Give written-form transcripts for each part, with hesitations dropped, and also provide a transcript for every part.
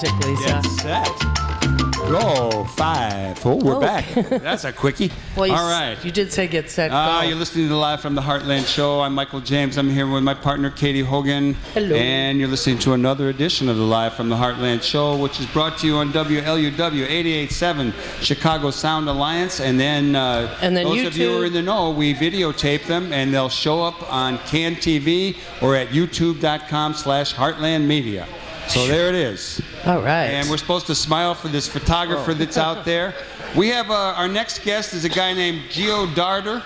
music, Lisa. Get set. Go. 5. Oh, we're back. That's a quickie. Well, all right. You did say get set, go. You're listening to Live from the Heartland Show. I'm Michael James. I'm here with my partner, Katie Hogan. Hello. And you're listening to another edition of the Live from the Heartland Show, which is brought to you on WLUW 88.7 Chicago Sound Alliance. And then those of you who are in the know, we videotape them, and they'll show up on CAN TV or at youtube.com/heartlandmedia. So there it is. All right. And we're supposed to smile for this photographer that's out there. We have our next guest is a guy named Geo Darden,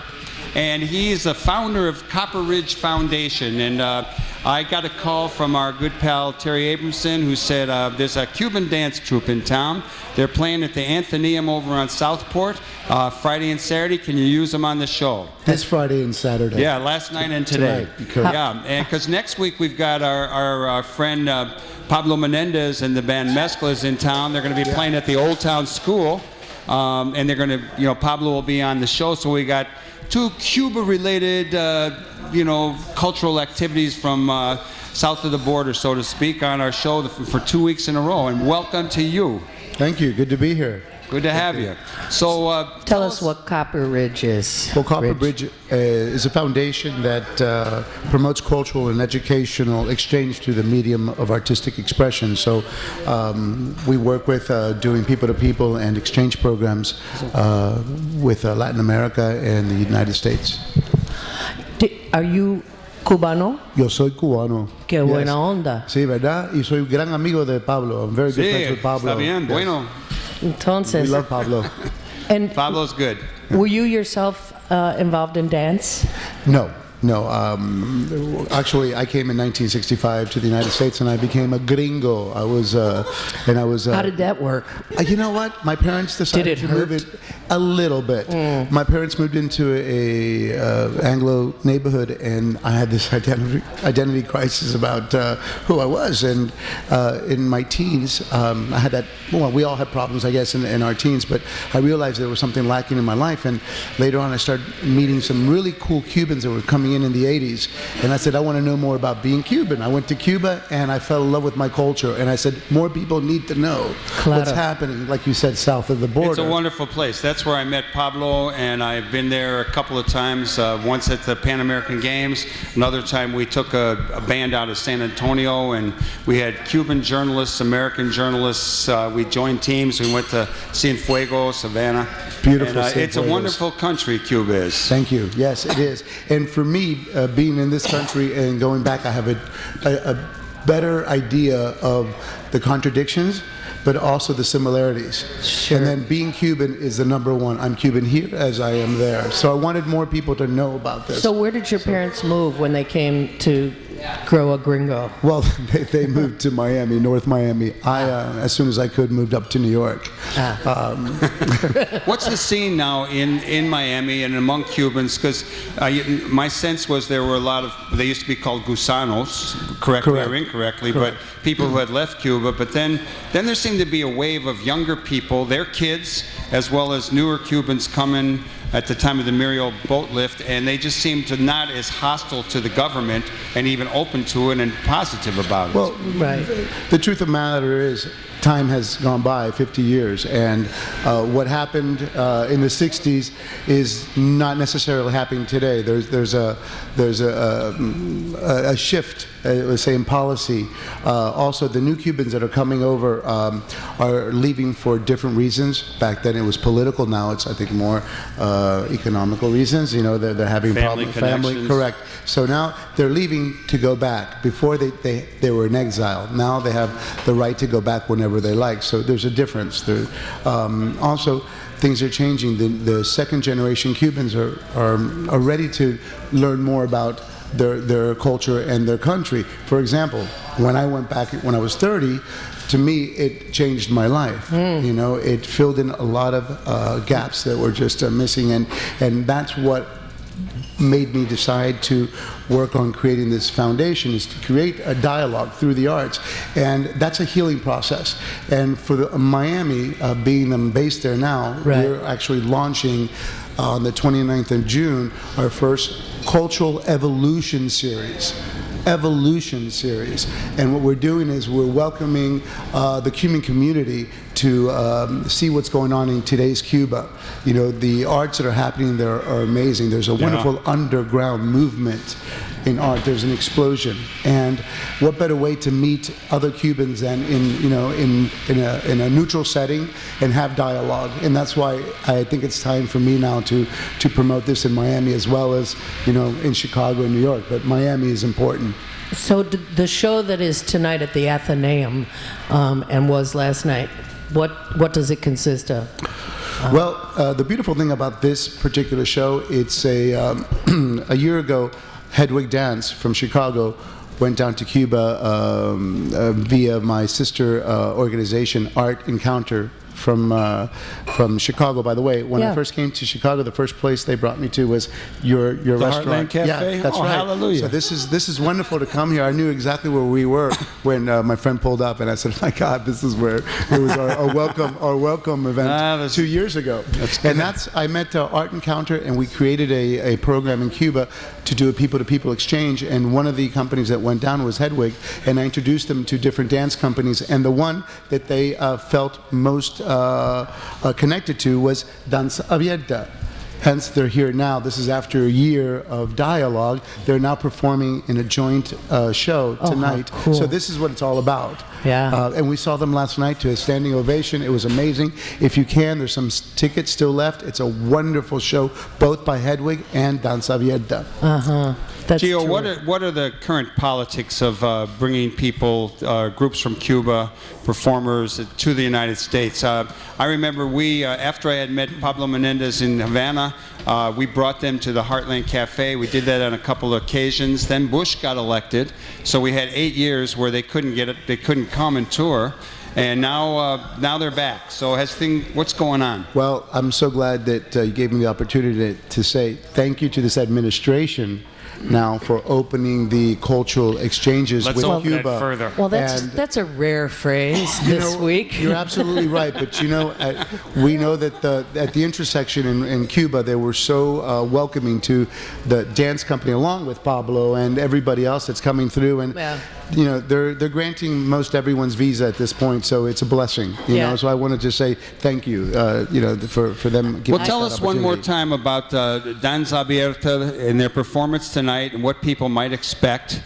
and he's the founder of Copperbridge Foundation. And I got a call from our good pal Terry Abramson, who said there's a Cuban dance troupe in town. They're playing at the Athenaeum over on Southport Friday and Saturday. Can you use them on the show? This Friday and Saturday. Yeah, last night and today. Yeah, and because next week we've got our friend Pablo Menendez and the band Mezclas in town. They're going to be playing at the Old Town School, and they're going to, Pablo will be on the show. So we got two Cuba-related, cultural activities from south of the border, so to speak, on our show for 2 weeks in a row. And welcome to you. Thank you. Good to be here. Good to have you. So tell us what Copperbridge is. Well, Copperbridge is a foundation that promotes cultural and educational exchange through the medium of artistic expression. So we work with doing people-to-people and exchange programs with Latin America and the United States. Are you cubano? Yo soy cubano. Qué buena onda. Sí, ¿verdad? Y soy gran amigo de Pablo. I'm very good friends with Pablo. Está bien, bueno. Entonces, we love Pablo. And Pablo's good. Were you yourself involved in dance? No. Actually, I came in 1965 to the United States, and I became a gringo. I was. How did that work? You know what? My parents decided to move it a little bit. My parents moved into a Anglo neighborhood, and I had this identity crisis about who I was. And in my teens, I had that. Well, we all had problems, I guess, in our teens. But I realized there was something lacking in my life, and later on, I started meeting some really cool Cubans that were coming in the 80s, and I said, I want to know more about being Cuban. I went to Cuba and I fell in love with my culture, and I said, more people need to know what's happening, like you said, south of the border. It's a wonderful place. That's where I met Pablo, and I've been there a couple of times, once at the Pan American Games, another time we took a band out of San Antonio, and we had Cuban journalists, American journalists, we joined teams, we went to Cienfuegos, Savannah. Beautiful. And, it's a wonderful country, Cuba is. Thank you. Yes, it is. And for me, being in this country and going back, I have a better idea of the contradictions, but also the similarities. Sure. And then being Cuban is the number one. I'm Cuban here as I am there. So I wanted more people to know about this. So where did your parents move when they came to grow a gringo? Well, they moved to Miami, North Miami. I, as soon as I could, moved up to New York. What's the scene now in Miami and among Cubans? Because my sense was there were a lot of, they used to be called gusanos, correctly or incorrectly, but people who had left Cuba. But then there seemed to be a wave of younger people, their kids, as well as newer Cubans coming at the time of the Muriel boat lift, and they just seemed to not as hostile to the government and even open to it and positive about it. Well, right. The truth of the matter is, time has gone by, 50 years, and what happened in the 60s is not necessarily happening today. There's a shift, let's say, in policy. Also, the new Cubans that are coming over are leaving for different reasons. Back then it was political, now it's, I think, more economical reasons. They're having problems. Family, correct. So now they're leaving to go back. Before they were in exile. Now they have the right to go back whenever they like. So there's a difference. Also, things are changing. The second generation Cubans are ready to learn more about their culture and their country. For example, when I went back when I was 30, to me it changed my life. It filled in a lot of gaps that were just missing, and that's what made me decide to work on creating this foundation, is to create a dialogue through the arts, and that's a healing process. And for Miami, being them based there now, we're actually launching on the 29th of June our first cultural evolution series. Evolution series. And what we're doing is we're welcoming the Cuban community to see what's going on in today's Cuba. You know, the arts that are happening there are amazing. There's a wonderful underground movement in art. There's an explosion, and what better way to meet other Cubans than in a neutral setting and have dialogue? And that's why I think it's time for me now to promote this in Miami as well as in Chicago and New York. But Miami is important. So the show that is tonight at the Athenaeum and was last night, what does it consist of? Well, the beautiful thing about this particular show, it's a year ago, Hedwig Dance from Chicago went down to Cuba via my sister organization, Art Encounter, from Chicago. By the way, when I first came to Chicago, the first place they brought me to was your the restaurant. Heartland Cafe? Yeah, that's right. Hallelujah. So this is wonderful to come here. I knew exactly where we were when my friend pulled up, and I said, "My God, this is where it was our welcome event 2 years ago." I met Art Encounter, and we created a program in Cuba to do a people-to-people exchange. And one of the companies that went down was Hedwig, and I introduced them to different dance companies. And the one that they felt most connected to was Danza Abierta. Hence, they're here now. This is after a year of dialogue. They're now performing in a joint show tonight. Cool. So this is what it's all about. Yeah. And we saw them last night to a standing ovation. It was amazing. If you can, there's some tickets still left. It's a wonderful show, both by Hedwig and Danza Abierta. That's Geo, true. what are the current politics of bringing people, groups from Cuba, performers to the United States? I remember after I had met Pablo Menendez in Havana, we brought them to the Heartland Cafe. We did that on a couple of occasions. Then Bush got elected, so we had 8 years where they couldn't come and tour. And now they're back. So what's going on? Well, I'm so glad that you gave me the opportunity to say thank you to this administration now for opening the cultural exchanges with open it Cuba. further. Well, that's a rare phrase this week. You're absolutely right, but we know that at the intersection in Cuba, they were so welcoming to the dance company, along with Pablo and everybody else that's coming through, and they're granting most everyone's visa at this point, so it's a blessing. You know, so I wanted to say thank you, for them giving us tell that us one more opportunity. time about Danza Abierta and their performance tonight and what people might expect.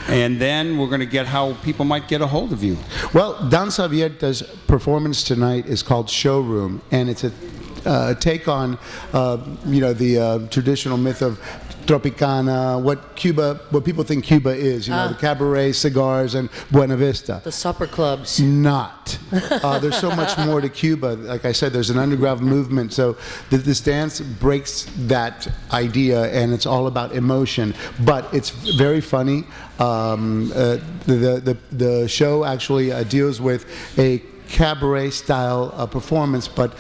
And then we're going to get how people might get a hold of you. Well, Danza Abierta's performance tonight is called Showroom, and it's a take on, the traditional myth of Tropicana, what people think Cuba is, the cabaret, cigars, and Buena Vista. The supper clubs. Not. There's so much more to Cuba. Like I said, there's an underground movement. So this dance breaks that idea, and it's all about emotion. But it's very funny. The show actually deals with a cabaret-style performance, but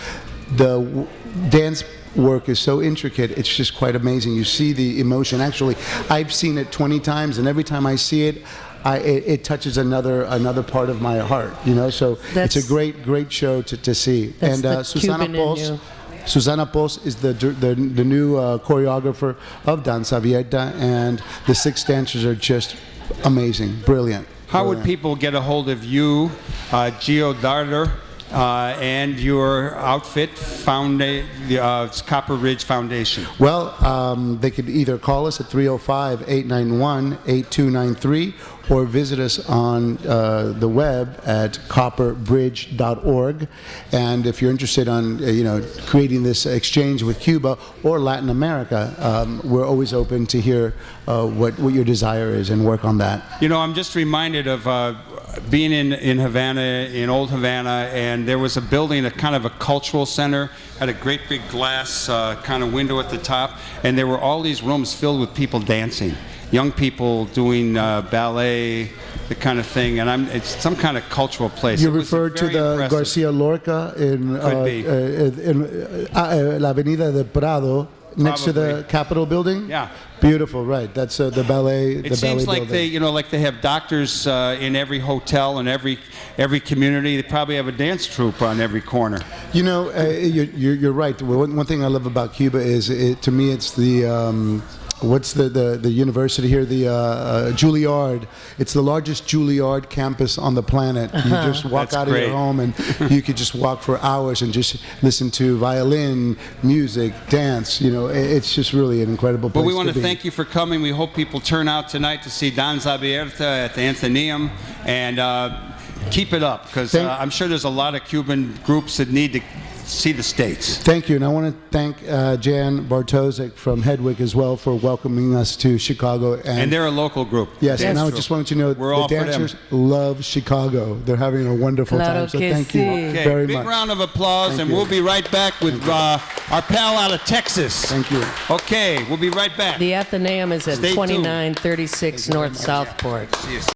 the dance work is so intricate, it's just quite amazing. You see the emotion. Actually, I've seen it 20 times, and every time I see it, it touches another part of my heart. So it's a great show to see. And Susana Pos is the new choreographer of Danza Abierta, and the 6 dancers are just amazing, brilliant. How would people get a hold of you, Geo Darden, and your outfit, Copperbridge Foundation? Well, they could either call us at 305-891-8293 or visit us on the web at copperbridge.org. And if you're interested on creating this exchange with Cuba or Latin America, we're always open to hear what your desire is and work on that. I'm just reminded of being in Havana, in old Havana, and there was a building, a kind of a cultural center, had a great big glass kind of window at the top, and there were all these rooms filled with people dancing, young people doing ballet, the kind of thing, and it's some kind of cultural place. You referred to the impressive Garcia Lorca in La Avenida de Prado, next to the Capitol building? Yeah. Beautiful, right. That's the ballet. It seems like they have doctors in every hotel and every community. They probably have a dance troupe on every corner. You're right. One thing I love about Cuba is, to me, it's the what's the university here? The Juilliard. It's the largest Juilliard campus on the planet. You just walk That's out of great. your home and you could just walk for hours and just listen to violin, music, dance. You know, it's just really an incredible place But we want to to be. thank you for coming. We hope people turn out tonight to see Danza Abierta at the Athenaeum, and keep it up, because I'm sure there's a lot of Cuban groups that need to see the States. Thank you, and I want to thank Jan Bartosik from Hedwig as well for welcoming us to Chicago. And they're a local group. Yes, and I Dance just group. wanted you to know We're the all for them. dancers love Chicago. They're having a wonderful Claro time, so que thank you sí. Okay, very big much. round of applause, Thank and you. we'll be right back with our pal out of Texas. Thank you. Okay, we'll be right back. The Athenaeum is at Stay tuned. 2936 North Southport. See you.